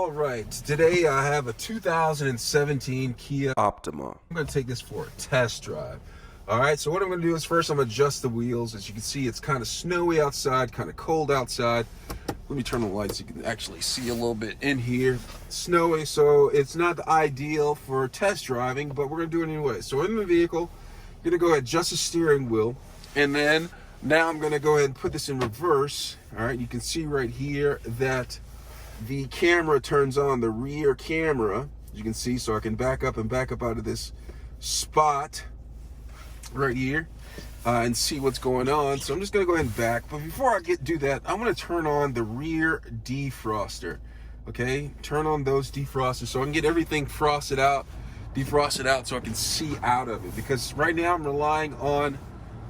All right, today I have a 2017 Kia Optima. I'm going to take this for a test drive. All right, so what I'm going to do is first I'm going to adjust the wheels. As you can see, it's kind of snowy outside, kind of cold outside. Let me turn the lights so you can actually see a little bit in here. It's snowy, so it's not the ideal for test driving, but we're going to do it anyway. So in the vehicle, I'm going to go ahead and adjust the steering wheel, and then now I'm going to go ahead and put this in reverse. All right, you can see right here that the camera turns on, the rear camera, as you can see, so I can back up out of this spot right here and see what's going on. So I'm just going to go ahead and back. But before I do that, I'm going to turn on the rear defroster. Okay, turn on those defrosters so I can get everything defrosted out so I can see out of it. Because right now I'm relying on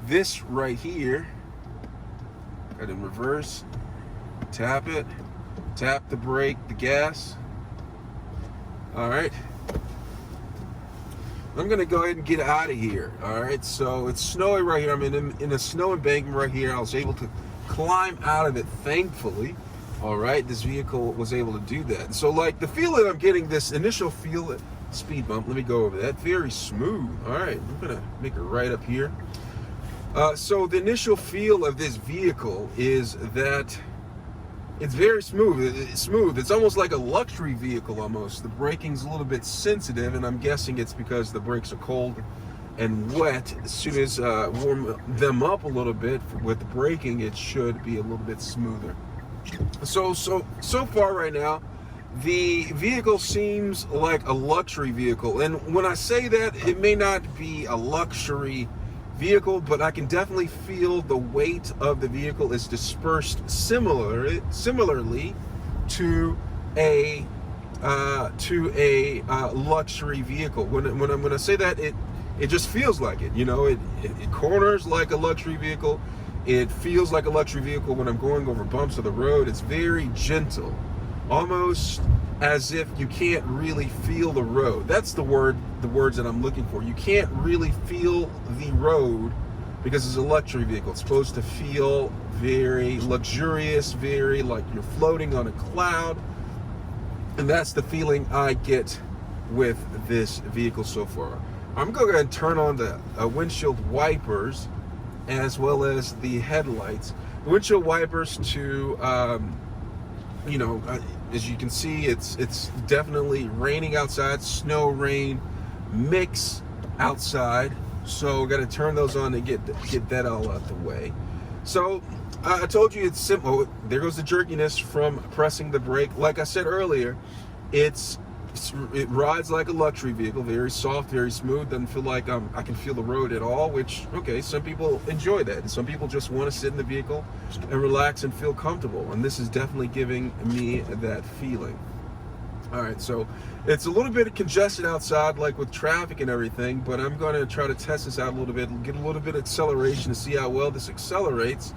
this right here. Got it in reverse. Tap it. Tap the brake, the gas. All right. I'm gonna go ahead and get out of here. All right, so it's snowy right here. I'm in a snow embankment right here. I was able to climb out of it, thankfully. All right, this vehicle was able to do that. And so like the feel that I'm getting, this initial feel, speed bump, let me go over that, very smooth. All right, I'm gonna make it right up here. So the initial feel of this vehicle is that it's very smooth. It's almost like a luxury vehicle almost. The braking's a little bit sensitive, and I'm guessing it's because the brakes are cold and wet. As soon as warm them up a little bit with the braking, it should be a little bit smoother. So far right now, the vehicle seems like a luxury vehicle. And when I say that, it may not be a luxury vehicle, but I can definitely feel the weight of the vehicle is dispersed similarly to a luxury vehicle. When I say that, it just feels like it. You know, it corners like a luxury vehicle. It feels like a luxury vehicle when I'm going over bumps of the road. It's very gentle, almost as if you can't really feel the road. That's the words that I'm looking for. You can't really feel the road because it's a luxury vehicle. It's supposed to feel very luxurious, very like you're floating on a cloud. And that's the feeling I get with this vehicle so far. I'm going to go ahead and turn on the windshield wipers as well as the headlights. The windshield wipers to, as you can see, it's definitely raining outside, snow, rain, mix outside. So got to turn those on to get that all out the way. So I told you it's simple. There goes the jerkiness from pressing the brake. Like I said earlier, it rides like a luxury vehicle, very soft, very smooth. Doesn't feel like I can feel the road at all, which, okay, some people enjoy that. And some people just want to sit in the vehicle and relax and feel comfortable. And this is definitely giving me that feeling. All right, so it's a little bit congested outside, like with traffic and everything, but I'm going to try to test this out a little bit, get a little bit of acceleration to see how well this accelerates,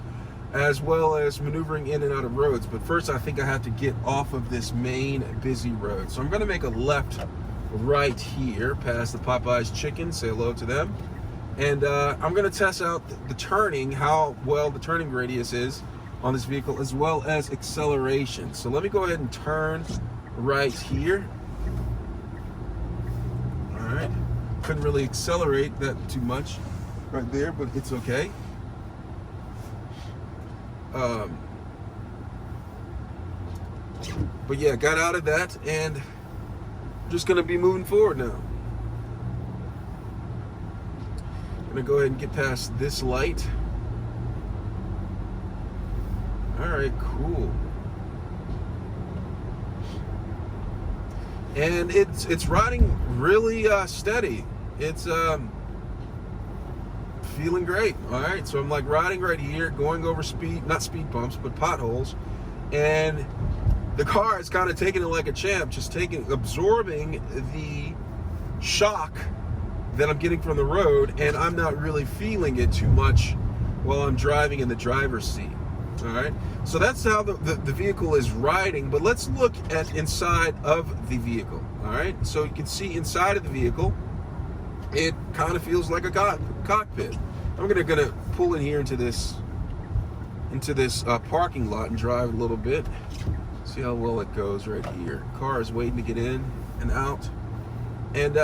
as well as maneuvering in and out of roads. But first, I think I have to get off of this main busy road. So I'm going to make a left right here past the Popeye's Chicken, say hello to them. And I'm going to test out the turning, how well the turning radius is on this vehicle, as well as acceleration. So let me go ahead and turn right here. All right. Couldn't really accelerate that too much right there, but it's okay. But yeah, got out of that, and I'm just gonna be moving forward now. Gonna go ahead and get past this light. All right, cool. And it's riding really steady. It's feeling great. All right, so I'm like riding right here, going over not speed bumps, but potholes, and the car is kind of taking it like a champ, just absorbing the shock that I'm getting from the road, and I'm not really feeling it too much while I'm driving in the driver's seat. All right, so that's how the vehicle is riding. But let's look at inside of the vehicle. All right, so you can see inside of the vehicle, it kind of feels like a cockpit. I'm gonna pull in here into this parking lot and drive a little bit. See how well it goes right here. Car is waiting to get in and out. And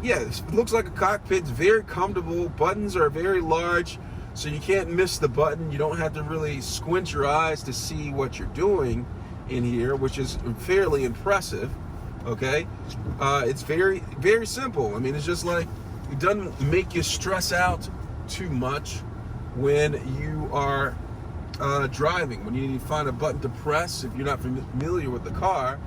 yeah, it looks like a cockpit. It's very comfortable. Buttons are very large, so you can't miss the button. You don't have to really squint your eyes to see what you're doing in here, which is fairly impressive. Okay, it's very, very simple. I mean, it's just like, it doesn't make you stress out too much when you are driving. When you need to find a button to press, if you're not familiar with the car,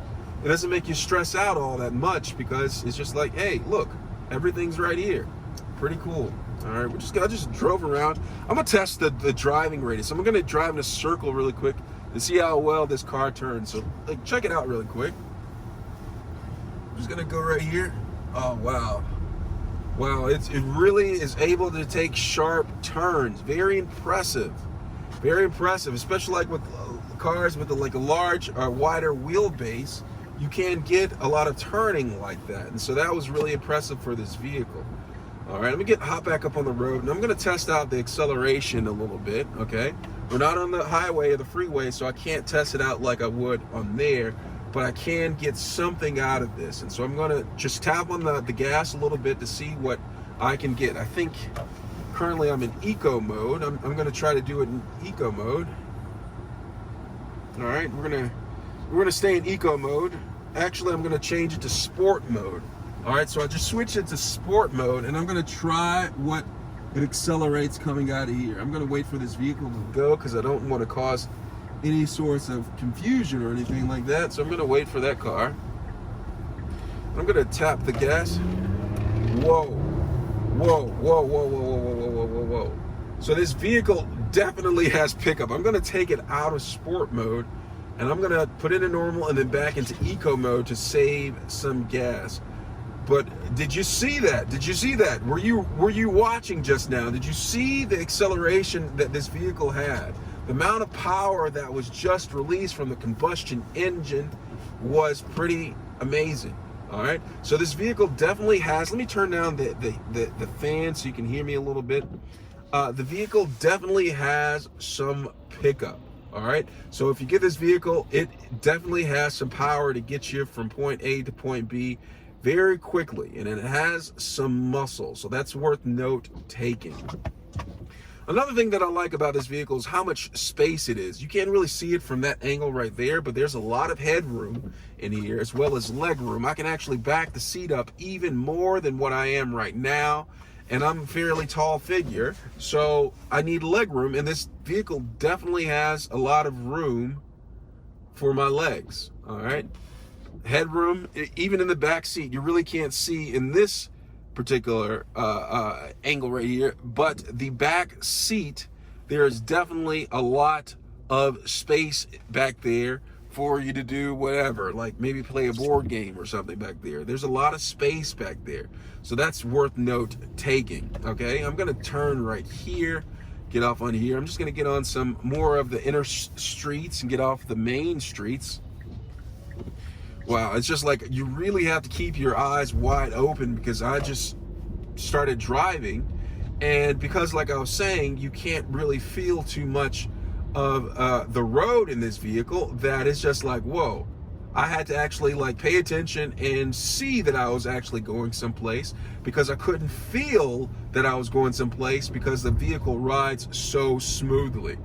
it doesn't make you stress out all that much, because it's just like, hey, look, everything's right here. Pretty cool. All right, I just drove around. I'm gonna test the driving radius. I'm gonna drive in a circle really quick to see how well this car turns. So like, check it out really quick. I'm just gonna go right here. Oh wow, wow! It really is able to take sharp turns. Very impressive, very impressive. Especially like with cars with like a large or wider wheelbase, you can't get a lot of turning like that. And so that was really impressive for this vehicle. All right, let me hop back up on the road, and I'm gonna test out the acceleration a little bit, okay? We're not on the highway or the freeway, so I can't test it out like I would on there, but I can get something out of this. And so I'm gonna just tap on the gas a little bit to see what I can get. I think currently I'm in eco mode. I'm gonna try to do it in eco mode. All right, we're gonna stay in eco mode. Actually, I'm gonna change it to sport mode. All right, so I just switched it to sport mode, and I'm gonna try what it accelerates coming out of here. I'm gonna wait for this vehicle to go, because I don't want to cause any sorts of confusion or anything like that. So I'm gonna wait for that car. I'm gonna tap the gas. Whoa, whoa, whoa, whoa, whoa, whoa, whoa, whoa, whoa, whoa. So this vehicle definitely has pickup. I'm gonna take it out of sport mode, and I'm gonna put it in normal and then back into eco mode to save some gas. But did you see that? Did you see that? Were you watching just now? Did you see the acceleration that this vehicle had? The amount of power that was just released from the combustion engine was pretty amazing. All right, so this vehicle definitely has, let me turn down the fan so you can hear me a little bit. The vehicle definitely has some pickup. All right, so if you get this vehicle, it definitely has some power to get you from point A to point B very quickly, and it has some muscle, so that's worth note taking. Another thing that I like about this vehicle is how much space it is. You can't really see it from that angle right there, but there's a lot of headroom in here, as well as legroom. I can actually back the seat up even more than what I am right now, and I'm a fairly tall figure, so I need legroom, and this vehicle definitely has a lot of room for my legs. All right, headroom, even in the back seat, you really can't see in this particular angle right here, but the back seat, there is definitely a lot of space back there for you to do whatever, like maybe play a board game or something back there. There's a lot of space back there, so that's worth note taking. Okay, I'm gonna turn right here, get off on here. I'm just gonna get on some more of the inner streets and get off the main streets. Wow, it's just like you really have to keep your eyes wide open, because I just started driving, and because like I was saying, you can't really feel too much of the road in this vehicle. That is just like, whoa, I had to actually like pay attention and see that I was actually going someplace, because I couldn't feel that I was going someplace because the vehicle rides so smoothly.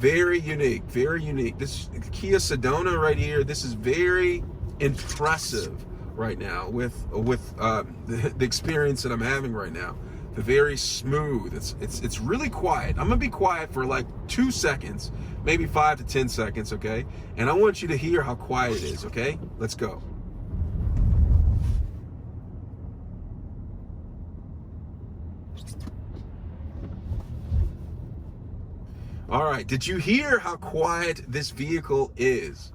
Very unique, very unique. This Kia Sedona right here, this is very impressive right now with the experience that I'm having right now. The very smooth. It's really quiet. I'm gonna be quiet for like 2 seconds, maybe 5 to 10 seconds, okay? And I want you to hear how quiet it is, okay? Let's go. All right, did you hear how quiet this vehicle is?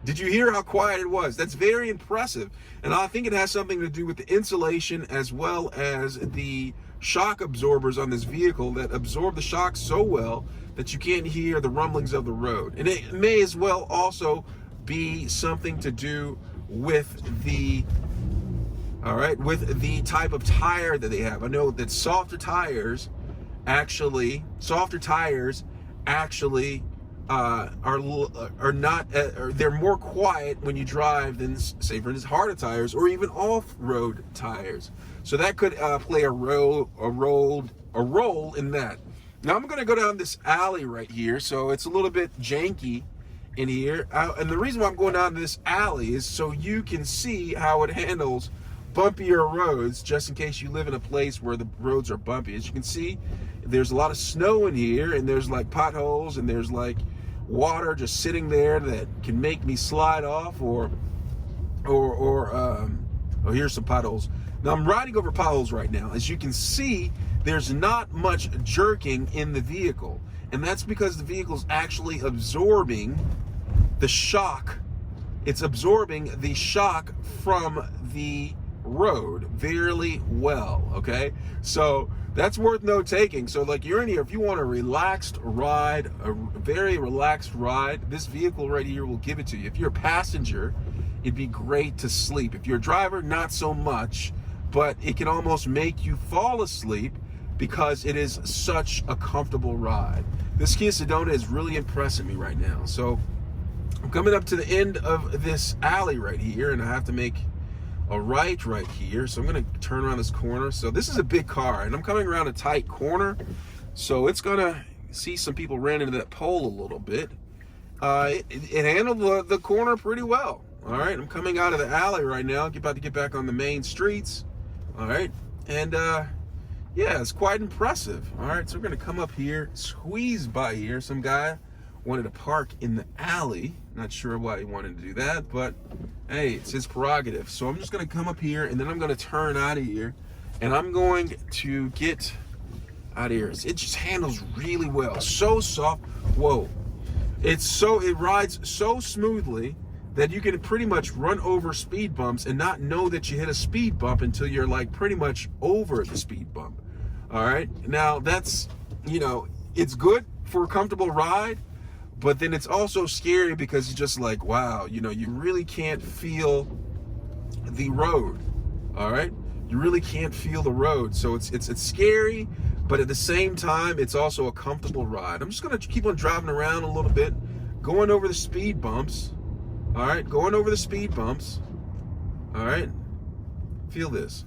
Did you hear how quiet it was? That's very impressive. And I think it has something to do with the insulation, as well as the shock absorbers on this vehicle that absorb the shock so well that you can't hear the rumblings of the road. And it may as well also be something to do with the, all right, with the type of tire that they have. I know that softer tires actually are not, or they're more quiet when you drive than, say, for instance, harder tires or even off-road tires. So that could play a role in that. Now I'm going to go down this alley right here, so it's a little bit janky in here. And the reason why I'm going down this alley is so you can see how it handles bumpier roads, just in case you live in a place where the roads are bumpy. As you can see, there's a lot of snow in here, and there's like potholes, and there's like water just sitting there that can make me slide off, or oh, here's some potholes. Now I'm riding over potholes right now. As you can see, there's not much jerking in the vehicle, and that's because the vehicle's actually absorbing the shock. It's absorbing the shock from the road very well, okay? So that's worth note taking. So like, you're in here, if you want a relaxed ride, a very relaxed ride, this vehicle right here will give it to you. If you're a passenger, it'd be great to sleep. If you're a driver, not so much, but it can almost make you fall asleep because it is such a comfortable ride. This Kia Sedona is really impressing me right now. So I'm coming up to the end of this alley right here, and I have to make a right here. So I'm going to turn around this corner. So this is a big car, and I'm coming around a tight corner, so it's going to see some people ran into that pole a little bit. It handled the corner pretty well. All right, I'm coming out of the alley right now, about to get back on the main streets. All right, and yeah, it's quite impressive. All right, so we're going to come up here, squeeze by here. Some guy wanted to park in the alley. Not sure why he wanted to do that, but hey, it's his prerogative. So I'm just going to come up here, and then I'm going to turn out of here, and I'm going to get out of here. It just handles really well. So soft. Whoa. It rides so smoothly that you can pretty much run over speed bumps and not know that you hit a speed bump until you're like pretty much over the speed bump. All right, now that's, you know, it's good for a comfortable ride, but then it's also scary because it's just like, wow, you know, you really can't feel the road. All right, you really can't feel the road. So it's scary, but at the same time, it's also a comfortable ride. I'm just gonna keep on driving around a little bit, going over the speed bumps. All right, going over the speed bumps. All right, feel this.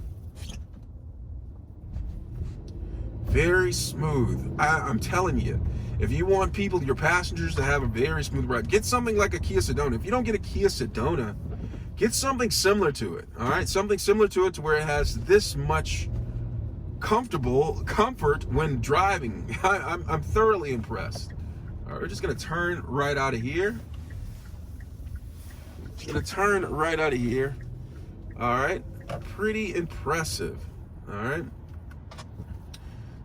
Very smooth. I'm telling you, if you want people, your passengers, to have a very smooth ride, get something like a Kia Sedona. If you don't get a Kia Sedona, get something similar to it. All right, something similar to it, to where it has this much comfort when driving. I'm thoroughly impressed. All right, we're just gonna turn right out of here. Gonna turn right out of here. All right, pretty impressive. All right,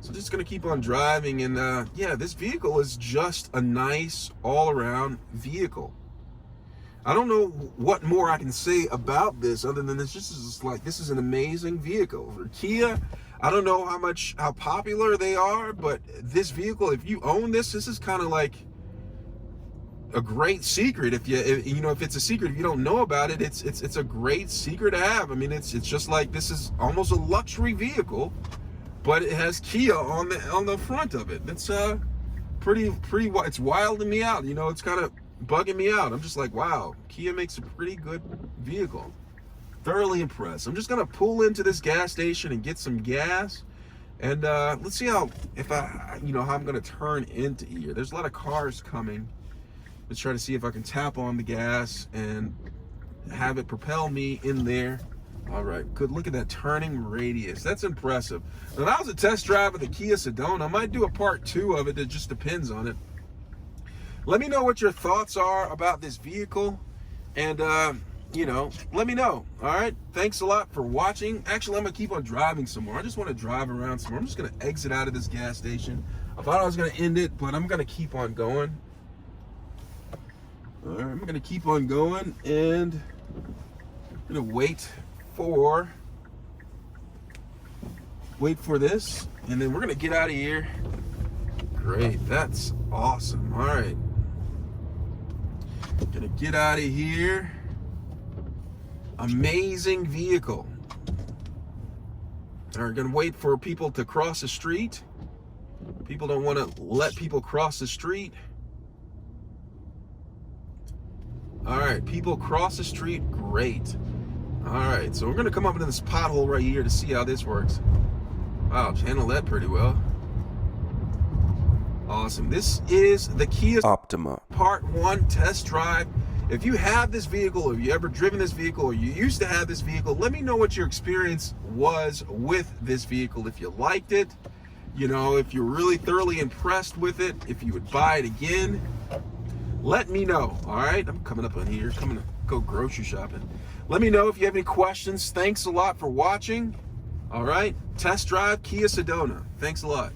so just gonna keep on driving, and yeah, this vehicle is just a nice all-around vehicle. I don't know what more I can say about this other than this is like, this is an amazing vehicle for Kia. I don't know how popular they are, but this vehicle, if you own this is kind of like a great secret. If it's a secret, if you don't know about it, it's a great secret to have. I mean, it's just like, this is almost a luxury vehicle, but it has Kia on the front of it. It's pretty it's wilding me out. You know, it's kind of bugging me out. I'm just like, wow, Kia makes a pretty good vehicle. Thoroughly impressed. I'm just gonna pull into this gas station and get some gas, and let's see how I'm gonna turn into here. There's a lot of cars coming. Let's try to see if I can tap on the gas and have it propel me in there. All right, good. Look at that turning radius. That's impressive. Now, that was a test drive of the Kia Sedona. I might do a part 2 of it. It just depends on it. Let me know what your thoughts are about this vehicle, and let me know. All right, thanks a lot for watching. Actually, I'm gonna keep on driving some more. I just want to drive around some more. I'm just gonna exit out of this gas station. I thought I was gonna end it, but I'm gonna keep on going. All right, I'm gonna keep on going, and I'm gonna wait for this, and then we're gonna get out of here. Great, that's awesome. All right, gonna get out of here. Amazing vehicle. All right, gonna wait for people to cross the street. People don't want to let people cross the street. right, people cross the street, great. All right, so we're gonna come up into this pothole right here to see how this works. Wow, handled that pretty well. Awesome. This is the Kia Optima Part 1 test drive. If you have this vehicle, or you ever driven this vehicle, or you used to have this vehicle, let me know what your experience was with this vehicle. If you liked it, you know, if you're really thoroughly impressed with it, if you would buy it again, let me know. All right, I'm coming up on here, coming to go grocery shopping. Let me know if you have any questions. Thanks a lot for watching. All right, test drive Kia Sedona. Thanks a lot.